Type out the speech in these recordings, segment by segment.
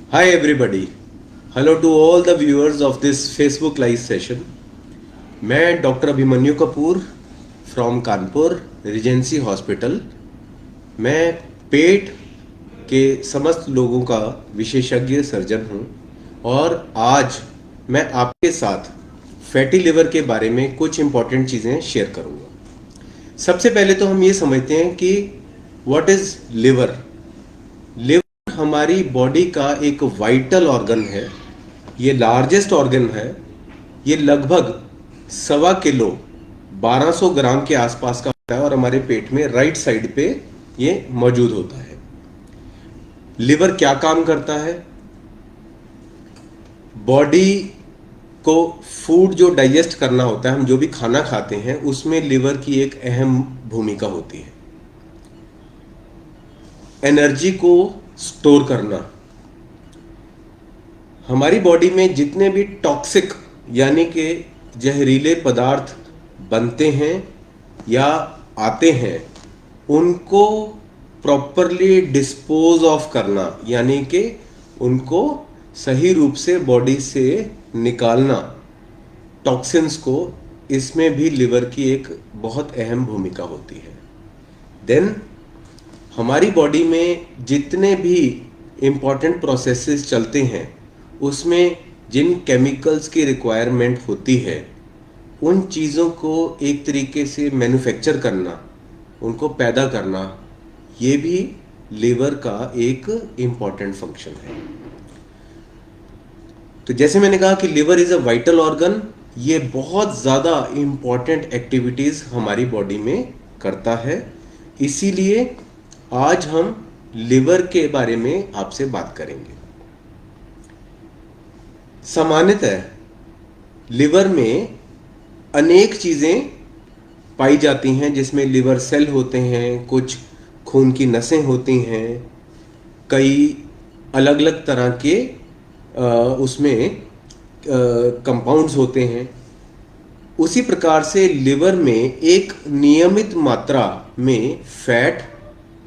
Hi everybody. Hello to all the viewers of this Facebook live session. मैं doctor Abhimanyu Kapoor from Kanpur Regency hospital. मैं पेट के समस्त लोगों का विशेषज्ञ सर्जन हूं और आज मैं आपके साथ फैटी लिवर के बारे में कुछ इम्पॉर्टेंट चीज़ें शेयर करूंगा। सबसे पहले तो हम ये समझते हैं कि व्हाट इज़ लिवर। लिवर हमारी बॉडी का एक वाइटल ऑर्गन है। ये लार्जेस्ट ऑर्गन है। ये लगभग 1.25 किलो 1200 ग्राम के आसपास का होता है और हमारे पेट में राइट साइड पे ये मौजूद होता है। लिवर क्या काम करता है? बॉडी को फूड जो डाइजेस्ट करना होता है, हम जो भी खाना खाते हैं उसमें लिवर की एक अहम भूमिका होती है। एनर्जी को स्टोर करना। हमारी बॉडी में जितने भी टॉक्सिक यानी कि जहरीले पदार्थ बनते हैं या आते हैं उनको प्रॉपरली डिस्पोज ऑफ करना यानी कि उनको सही रूप से बॉडी से निकालना, टॉक्सिन्स को, इसमें भी लिवर की एक बहुत अहम भूमिका होती है। देन हमारी बॉडी में जितने भी इम्पॉर्टेंट प्रोसेसेस चलते हैं उसमें जिन केमिकल्स की रिक्वायरमेंट होती है उन चीज़ों को एक तरीके से मैन्युफैक्चर करना, उनको पैदा करना, ये भी लिवर का एक इम्पॉर्टेंट फंक्शन है। तो जैसे मैंने कहा कि liver is a vital organ, ये बहुत ज़्यादा इम्पॉर्टेंट एक्टिविटीज़ हमारी बॉडी में करता है। इसीलिए आज हम लिवर के बारे में आपसे बात करेंगे। सामान्यतः लिवर में अनेक चीज़ें पाई जाती हैं जिसमें लिवर सेल होते हैं, कुछ खून की नसें होती हैं, कई अलग अलग तरह के उसमें कंपाउंड्स होते हैं। उसी प्रकार से लिवर में एक नियमित मात्रा में फैट,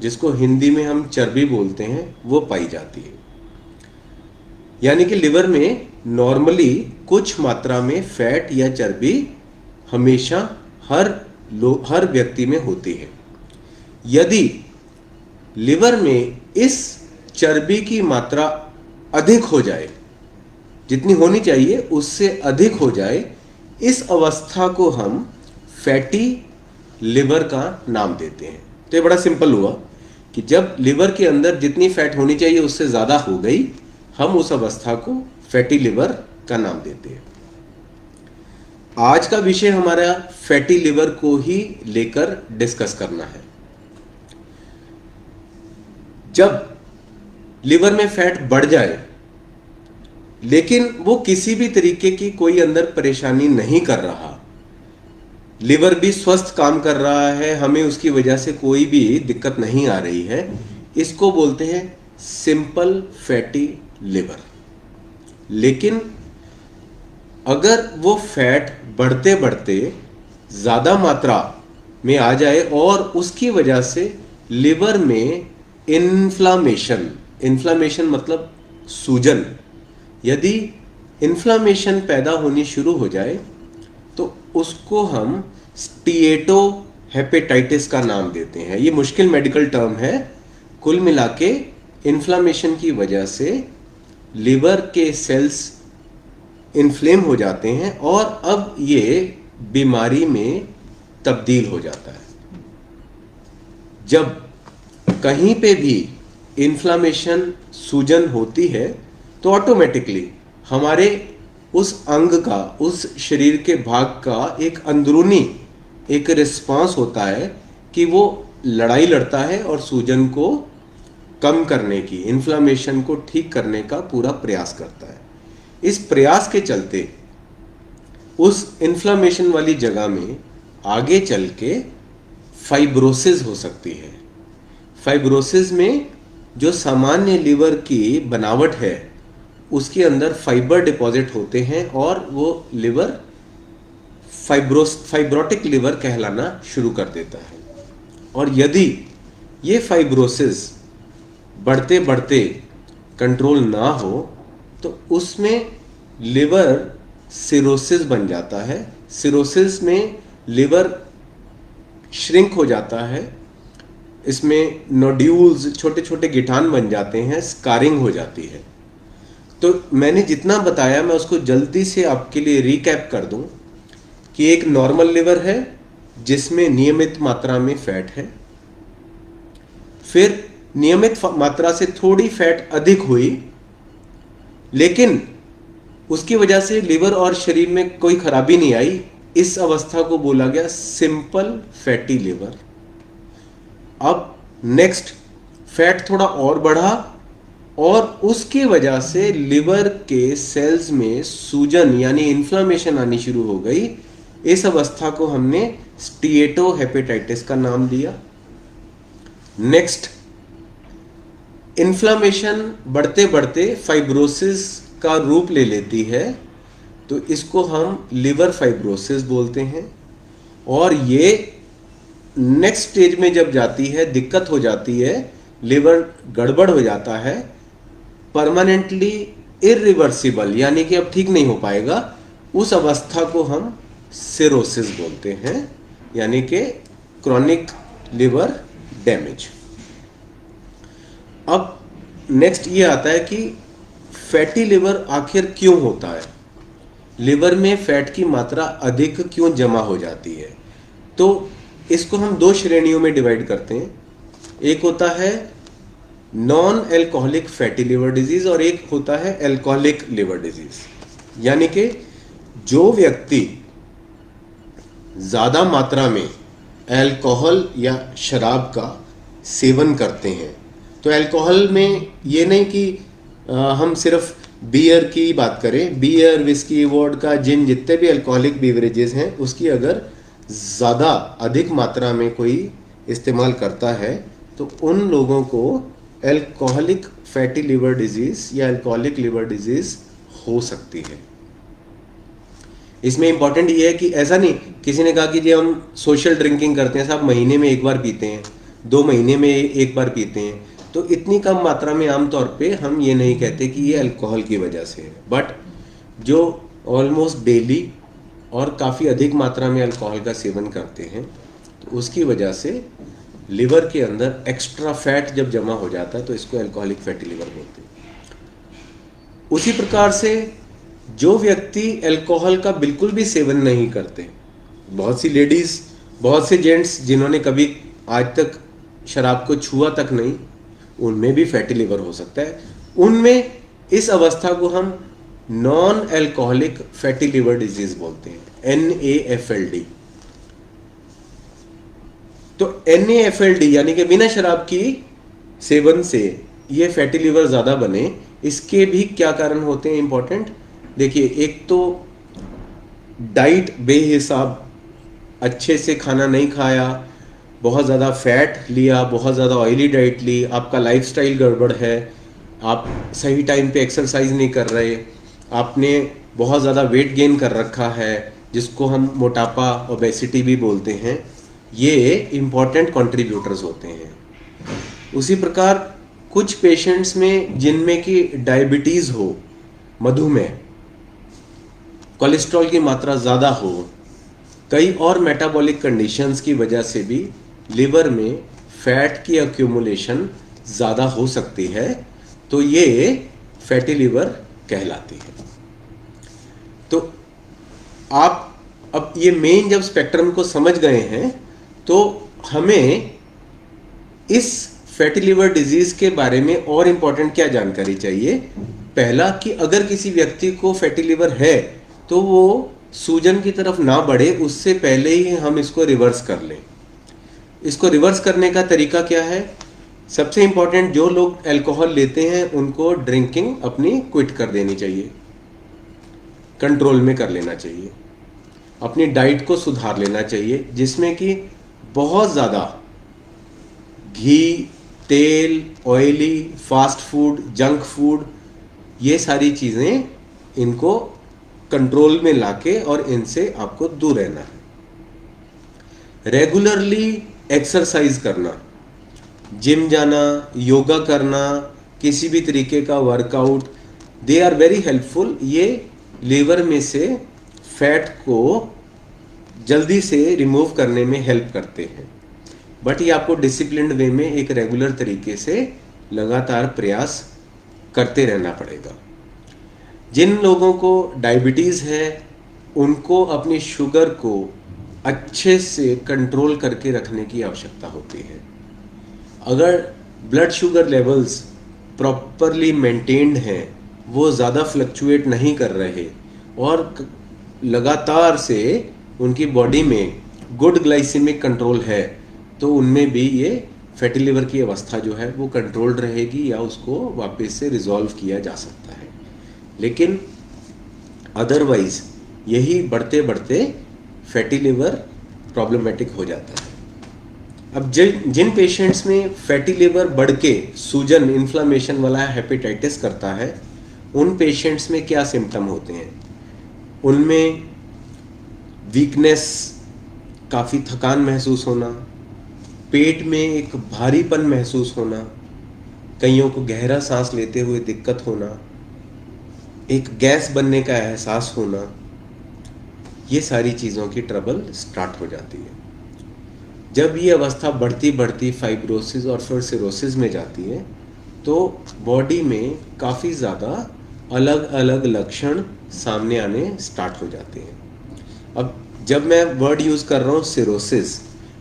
जिसको हिंदी में हम चर्बी बोलते हैं, वो पाई जाती है। यानी कि लिवर में नॉर्मली कुछ मात्रा में फैट या चर्बी हमेशा हर व्यक्ति में होती है। यदि लिवर में इस चर्बी की मात्रा अधिक हो जाए, जितनी होनी चाहिए उससे अधिक हो जाए, इस अवस्था को हम फैटी लिवर का नाम देते हैं। तो ये बड़ा सिंपल हुआ कि जब लिवर के अंदर जितनी फैट होनी चाहिए उससे ज़्यादा हो गई, हम उस अवस्था को फैटी लिवर का नाम देते हैं। आज का विषय हमारा फैटी लिवर को ही लेकर डिस्कस करना है। जब लिवर में फैट बढ़ जाए लेकिन वो किसी भी तरीके की कोई अंदर परेशानी नहीं कर रहा, लिवर भी स्वस्थ काम कर रहा है, हमें उसकी वजह से कोई भी दिक्कत नहीं आ रही है, इसको बोलते हैं सिंपल फैटी लिवर। लेकिन अगर वो फैट बढ़ते बढ़ते ज़्यादा मात्रा में आ जाए और उसकी वजह से लिवर में इन्फ्लामेशन मतलब सूजन, यदि इन्फ्लामेशन पैदा होनी शुरू हो जाए तो उसको हम स्टीएटो हेपेटाइटिस का नाम देते हैं। ये मुश्किल मेडिकल टर्म है। कुल मिला के इन्फ्लामेशन की वजह से लिवर के सेल्स इन्फ्लेम हो जाते हैं और अब ये बीमारी में तब्दील हो जाता है। जब कहीं पे भी इन्फ्लामेशन, सूजन होती है तो ऑटोमेटिकली हमारे उस अंग का, उस शरीर के भाग का एक अंदरूनी एक रिस्पांस होता है कि वो लड़ाई लड़ता है और सूजन को कम करने की, इन्फ्लामेशन को ठीक करने का पूरा प्रयास करता है। इस प्रयास के चलते उस इन्फ्लामेशन वाली जगह में आगे चल के फाइब्रोसिस हो सकती है। फाइब्रोसिस में जो सामान्य लिवर की बनावट है उसके अंदर फाइबर डिपॉजिट होते हैं और वो लिवर फाइब्रोटिक लिवर कहलाना शुरू कर देता है। और यदि ये फाइब्रोसिस बढ़ते बढ़ते कंट्रोल ना हो तो उसमें लिवर सिरोसिस बन जाता है। सिरोसिस में लिवर श्रिंक हो जाता है, इसमें नोड्यूल्स, छोटे छोटे गिठान बन जाते हैं, स्कारिंग हो जाती है। तो मैंने जितना बताया मैं उसको जल्दी से आपके लिए रिकैप कर दूं कि एक नॉर्मल लिवर है जिसमें नियमित मात्रा में फैट है, फिर नियमित मात्रा से थोड़ी फैट अधिक हुई, लेकिन उसकी वजह से लिवर और शरीर में कोई खराबी नहीं आई। इस अवस्था को बोला गया सिंपल फैटी लिवर। अब नेक्स्ट, फैट थोड़ा और बढ़ा और उसकी वजह से लिवर के सेल्स में सूजन यानी इन्फ्लामेशन आनी शुरू हो गई। इस अवस्था को हमने स्टीएटोहेपेटाइटिस का नाम दिया। नेक्स्ट, इन्फ्लामेशन बढ़ते बढ़ते फाइब्रोसिस का रूप ले लेती है, तो इसको हम लिवर फाइब्रोसिस बोलते हैं। और ये नेक्स्ट स्टेज में जब जाती है, दिक्कत हो जाती है, लिवर गड़बड़ हो जाता है, परमानेंटली इरिवर्सिबल यानी कि अब ठीक नहीं हो पाएगा, उस अवस्था को हम सिरोसिस बोलते हैं, यानी कि क्रॉनिक लिवर डैमेज। अब नेक्स्ट ये आता है कि फैटी लिवर आखिर क्यों होता है, लिवर में फैट की मात्रा अधिक क्यों जमा हो जाती है। तो इसको हम दो श्रेणियों में डिवाइड करते हैं। एक होता है non alcoholic fatty liver disease और एक होता है एल्कोहलिक लिवर डिजीज। यानी कि जो व्यक्ति ज्यादा मात्रा में अल्कोहल या शराब का सेवन करते हैं, तो अल्कोहल में ये नहीं कि हम सिर्फ बियर की बात करें, बियर, विस्की, वोडका, जिन, जितने भी अल्कोहलिक बीवरेजेस हैं उसकी अगर ज़्यादा अधिक मात्रा में कोई इस्तेमाल करता है तो उन लोगों को अल्कोहलिक फैटी लिवर डिजीज या अल्कोहलिक लिवर डिजीज हो सकती है। इसमें इंपॉर्टेंट ये है कि ऐसा नहीं, किसी ने कहा कि जी हम सोशल ड्रिंकिंग करते हैं, साहब महीने में एक बार पीते हैं, 2 महीने में एक बार पीते हैं, तो इतनी कम मात्रा में आमतौर पे हम ये नहीं कहते कि ये अल्कोहल की वजह से है। बट जो ऑलमोस्ट डेली और काफ़ी अधिक मात्रा में अल्कोहल का सेवन करते हैं तो उसकी वजह से लिवर के अंदर एक्स्ट्रा फैट जब जमा हो जाता है तो इसको अल्कोहलिक फैटी लिवर बोलते हैं। उसी प्रकार से जो व्यक्ति अल्कोहल का बिल्कुल भी सेवन नहीं करते, बहुत सी लेडीज़, बहुत से जेंट्स जिन्होंने कभी आज तक शराब को छुआ तक नहीं, उनमें भी फैटी लिवर हो सकता है। उनमें इस अवस्था को हम non alcoholic fatty liver disease बोलते हैं, NAFLD। तो NAFLD यानी कि बिना शराब की सेवन से ये फैटी लिवर ज़्यादा बने, इसके भी क्या कारण होते हैं इंपॉर्टेंट। देखिए, एक तो डाइट बेहिसाब, अच्छे से खाना नहीं खाया, बहुत ज़्यादा फैट लिया, बहुत ज़्यादा ऑयली डाइट ली, आपका लाइफस्टाइल गड़बड़ है, आप सही टाइम पे एक्सरसाइज नहीं कर रहे, आपने बहुत ज़्यादा वेट गेन कर रखा है जिसको हम मोटापा, ओबेसिटी भी बोलते हैं, ये इम्पॉर्टेंट कंट्रीब्यूटर्स होते हैं। उसी प्रकार कुछ पेशेंट्स में जिनमें कि डायबिटीज़ हो, मधुमेह, कोलेस्ट्रॉल की मात्रा ज़्यादा हो, कई और मेटाबॉलिक कंडीशंस की वजह से भी लिवर में फैट की एक्यूमुलेशन ज़्यादा हो सकती है, तो ये फैटी लिवर कहलाती है। तो आप अब ये मेन जब स्पेक्ट्रम को समझ गए हैं तो हमें इस फैटी लिवर डिजीज के बारे में और इम्पोर्टेंट क्या जानकारी चाहिए। पहला कि अगर किसी व्यक्ति को फैटी लिवर है तो वो सूजन की तरफ ना बढ़े, उससे पहले ही हम इसको रिवर्स कर लें। इसको रिवर्स करने का तरीका क्या है? सबसे इंपॉर्टेंट, जो लोग अल्कोहल लेते हैं उनको ड्रिंकिंग अपनी क्विट कर देनी चाहिए, कंट्रोल में कर लेना चाहिए, अपनी डाइट को सुधार लेना चाहिए जिसमें कि बहुत ज़्यादा घी, तेल, oily, fast food, junk food, ये सारी चीज़ें इनको कंट्रोल में लाके और इनसे आपको दूर रहना है। रेगुलरली एक्सरसाइज करना, जिम जाना, योगा करना, किसी भी तरीके का workout, they are very helpful. ये लीवर में से फैट को जल्दी से रिमूव करने में हेल्प करते हैं। बट ये आपको डिसिप्लिन्ड वे में एक रेगुलर तरीके से लगातार प्रयास करते रहना पड़ेगा। जिन लोगों को डायबिटीज़ है उनको अपनी शुगर को अच्छे से कंट्रोल करके रखने की आवश्यकता होती है। अगर blood sugar levels properly maintained हैं, वो ज़्यादा फ्लक्चुएट नहीं कर रहे और लगातार से उनकी बॉडी में गुड ग्लाइसेमिक कंट्रोल है, तो उनमें भी ये फैटी लिवर की अवस्था जो है वो कंट्रोल्ड रहेगी या उसको वापस से रिजॉल्व किया जा सकता है। लेकिन अदरवाइज यही बढ़ते बढ़ते फैटी लिवर प्रॉब्लमेटिक हो जाता है। अब जिन पेशेंट्स में फैटी लिवर बढ़ के सूजन, इन्फ्लामेशन वाला हेपेटाइटिस करता है, उन पेशेंट्स में क्या सिम्टम होते हैं? उनमें वीकनेस, काफ़ी थकान महसूस होना, पेट में एक भारीपन महसूस होना, कईयों को गहरा सांस लेते हुए दिक्कत होना, एक गैस बनने का एहसास होना, ये सारी चीज़ों की ट्रबल स्टार्ट हो जाती है। जब ये अवस्था बढ़ती बढ़ती फाइब्रोसिस और फिर सिरोसिस में जाती है, तो बॉडी में काफ़ी ज़्यादा अलग अलग लक्षण सामने आने स्टार्ट हो जाते हैं। अब जब मैं वर्ड यूज़ कर रहा हूँ सिरोसिस,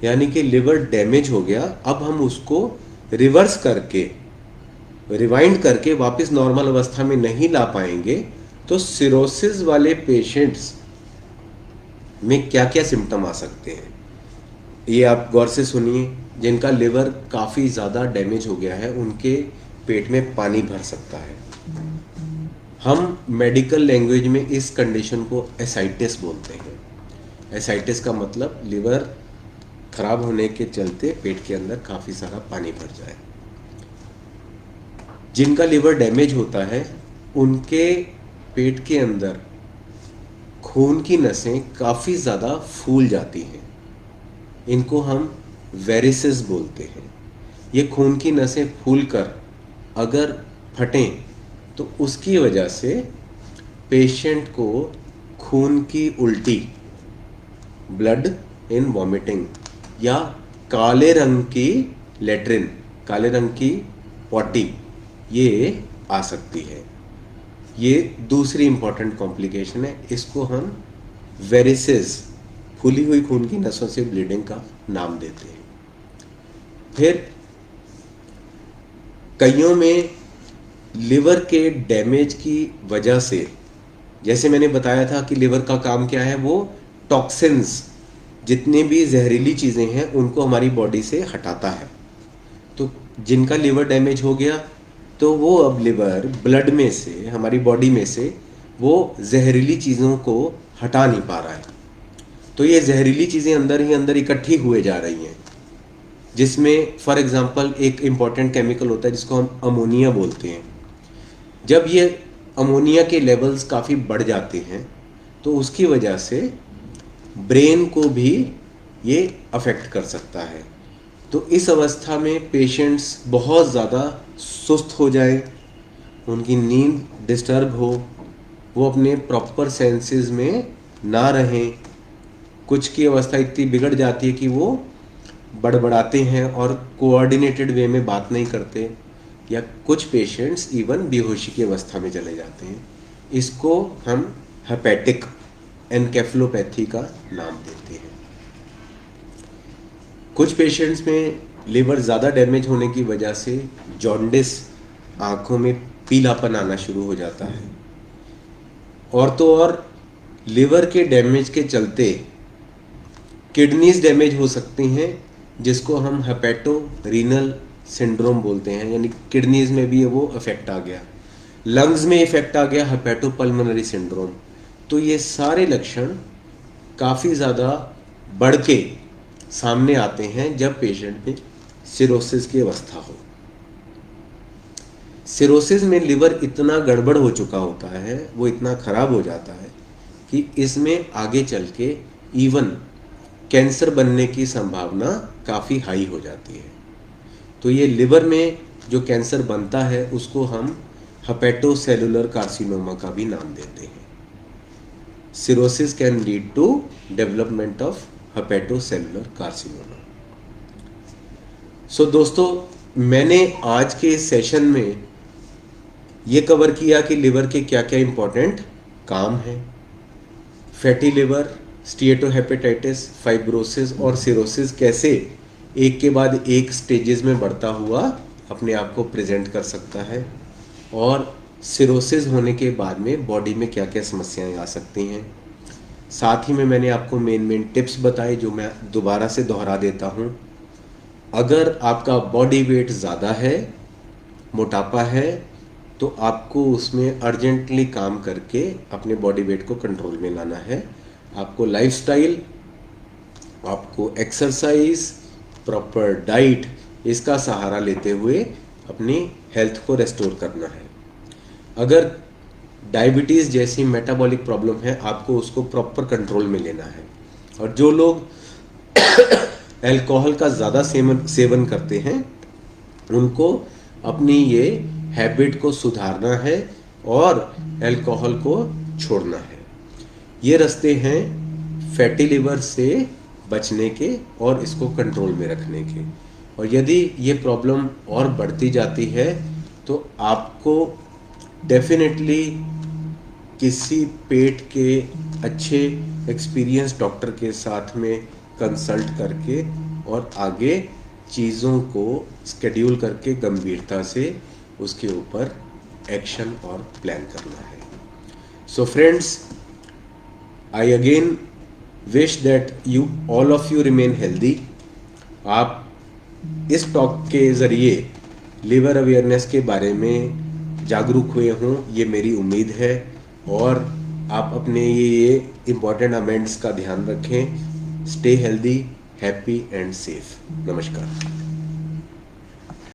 यानी कि लिवर डैमेज हो गया, अब हम उसको रिवर्स करके, रिवाइंड करके वापस नॉर्मल अवस्था में नहीं ला पाएंगे। तो सिरोसिस वाले पेशेंट्स में क्या क्या सिम्टम आ सकते हैं, ये आप गौर से सुनिए। जिनका लिवर काफ़ी ज़्यादा डैमेज हो गया है, उनके पेट में पानी भर सकता है। हम मेडिकल लैंग्वेज में इस कंडीशन को एसाइटिस बोलते हैं। एसाइटिस का मतलब लिवर खराब होने के चलते पेट के अंदर काफ़ी सारा पानी भर जाए। जिनका लिवर डैमेज होता है, उनके पेट के अंदर खून की नसें काफ़ी ज़्यादा फूल जाती हैं। इनको हम वेरिसेस बोलते हैं। ये खून की नसें फूलकर अगर फटें तो उसकी वजह से पेशेंट को खून की उल्टी, ब्लड इन वॉमिटिंग, या काले रंग की लेट्रिन, काले रंग की पॉटी, ये आ सकती है। ये दूसरी इंपॉर्टेंट कॉम्प्लिकेशन है। इसको हम वेरिसेस, फूली हुई खून की नसों से ब्लीडिंग का नाम देते हैं। फिर कईयों में लिवर के डैमेज की वजह से, जैसे मैंने बताया था कि लिवर का काम क्या है, वो टॉक्सिन्स, जितनी भी जहरीली चीज़ें हैं उनको हमारी बॉडी से हटाता है। तो जिनका लिवर डैमेज हो गया, तो वो अब लिवर ब्लड में से, हमारी बॉडी में से वो जहरीली चीज़ों को हटा नहीं पा रहा है। तो ये जहरीली चीज़ें अंदर ही अंदर इकट्ठी हुए जा रही हैं, जिसमें फॉर एग्जांपल एक इम्पॉर्टेंट केमिकल होता है जिसको हम अमोनिया बोलते हैं। जब ये अमोनिया के लेवल्स काफ़ी बढ़ जाते हैं, तो उसकी वजह से ब्रेन को भी ये अफेक्ट कर सकता है। तो इस अवस्था में पेशेंट्स बहुत ज़्यादा सुस्त हो जाए, उनकी नींद डिस्टर्ब हो, वो अपने प्रॉपर सेंसेस में ना रहें। कुछ की अवस्था इतनी बिगड़ जाती है कि वो बड़बड़ाते हैं और कोऑर्डिनेटेड वे में बात नहीं करते, या कुछ पेशेंट्स इवन बेहोशी की अवस्था में चले जाते हैं। इसको हम हेपेटिक एनकेफेलोपैथी का नाम देते हैं। कुछ पेशेंट्स में लिवर ज़्यादा डैमेज होने की वजह से जॉन्डिस, आँखों में पीलापन आना शुरू हो जाता है। और तो और लिवर के डैमेज के चलते किडनीज डैमेज हो सकती हैं, जिसको हम हेपेटो रीनल सिंड्रोम बोलते हैं, यानी किडनीज में भी वो इफेक्ट आ गया। लंग्स में इफेक्ट आ गया, हेपेटोपल्मोनरी सिंड्रोम। तो ये सारे लक्षण काफ़ी ज़्यादा बढ़ के सामने आते हैं जब पेशेंट में सिरोसिस की अवस्था हो। सिरोसिस में लिवर इतना गड़बड़ हो चुका होता है, वो इतना खराब हो जाता है कि इसमें आगे चल के इवन कैंसर बनने की संभावना काफ़ी हाई हो जाती है। तो ये लिवर में जो कैंसर बनता है उसको हम हेपेटोसेलुलर कार्सिनोमा का भी नाम देते हैं। Cirrhosis can lead to development of hepatocellular carcinoma. So दोस्तों, मैंने आज के सेशन में ये कवर किया कि लिवर के क्या क्या इंपॉर्टेंट काम हैं। फैटी लिवर, स्टीएटोहेपेटाइटिस, फाइब्रोसिस और सिरोसिस कैसे एक के बाद एक स्टेजेस में बढ़ता हुआ अपने आप को प्रेजेंट कर सकता है, और सिरोसिस होने के बाद में बॉडी में क्या क्या समस्याएं आ सकती हैं। साथ ही में मैंने आपको मेन टिप्स बताए जो मैं दोबारा से दोहरा देता हूं। अगर आपका बॉडी वेट ज़्यादा है, मोटापा है, तो आपको उसमें अर्जेंटली काम करके अपने बॉडी वेट को कंट्रोल में लाना है। आपको लाइफस्टाइल, आपको एक्सरसाइज, प्रॉपर डाइट, इसका सहारा लेते हुए अपनी हेल्थ को रेस्टोर करना है। अगर डायबिटीज़ जैसी मेटाबॉलिक प्रॉब्लम है, आपको उसको प्रॉपर कंट्रोल में लेना है। और जो लोग अल्कोहल का ज़्यादा सेवन करते हैं, उनको अपनी ये हैबिट को सुधारना है और अल्कोहल को छोड़ना है। ये रास्ते हैं फैटी लिवर से बचने के और इसको कंट्रोल में रखने के। और यदि ये प्रॉब्लम और बढ़ती जाती है तो आपको डेफिनेटली किसी पेट के अच्छे एक्सपीरियंस डॉक्टर के साथ में कंसल्ट करके और आगे चीज़ों को स्केड्यूल करके गंभीरता से उसके ऊपर एक्शन और प्लान करना है। So friends, I again wish that you all of you remain healthy. आप इस टॉक के ज़रिए लिवर अवेयरनेस के बारे में जागरूक हुए हों, ये मेरी उम्मीद है। और आप अपने ये इम्पॉर्टेंट अमेंड्स का ध्यान रखें। Stay healthy, happy and safe. नमस्कार।